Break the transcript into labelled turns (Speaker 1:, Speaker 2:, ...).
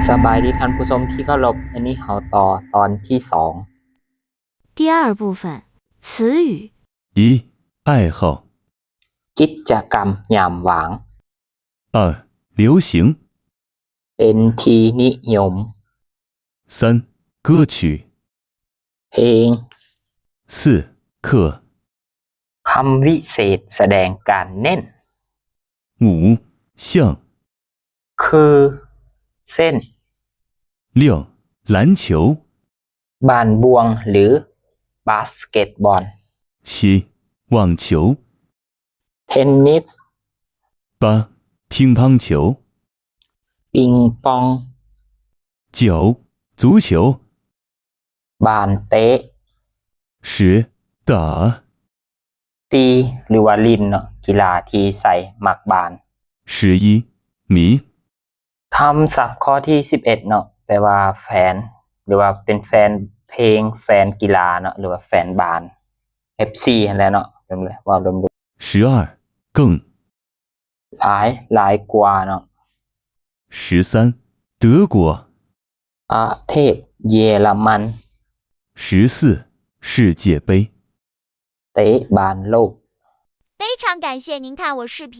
Speaker 1: สบายดีท่านผู้ชมที่เคารพอันนี้เฮาต่อตอนที่2
Speaker 2: 第二部分词语
Speaker 3: 一、爱好
Speaker 1: กิจกรรมยามว่าง
Speaker 3: 二、流行
Speaker 1: เป็นที่นิยม
Speaker 3: 三、歌曲
Speaker 1: เพลง
Speaker 3: 四、课
Speaker 1: คำวิเศษแสดงการเน้น
Speaker 3: 五、像
Speaker 1: คือเส้น
Speaker 3: 亮、篮球
Speaker 1: บานบวงหรือบาสเกตบอล
Speaker 3: 七、网球
Speaker 1: เทนนิส
Speaker 3: 八、乒乓球
Speaker 1: ปิงปอง
Speaker 3: 九、足球
Speaker 1: บานเตะ
Speaker 3: 十、打
Speaker 1: ตีหรือว่าลินเนาะกีฬาที่ใส่มักบาน
Speaker 3: 十一、迷
Speaker 1: คำศัพท์ข้อที่11เนาะแปลว่าแฟนหรือว่าเป็นแฟนเพลงแฟนกีฬาเนาะหรือว่าแฟนบาน FC นั่นแหละเนาะรวมเลยว่ารวม
Speaker 3: 十二、更
Speaker 1: หลายกว่าเนาะ
Speaker 3: 十三、德国
Speaker 1: ประเทศเยอรมัน
Speaker 3: 十四、世界杯
Speaker 1: เตะบานโลก
Speaker 2: 非常感谢您看我视频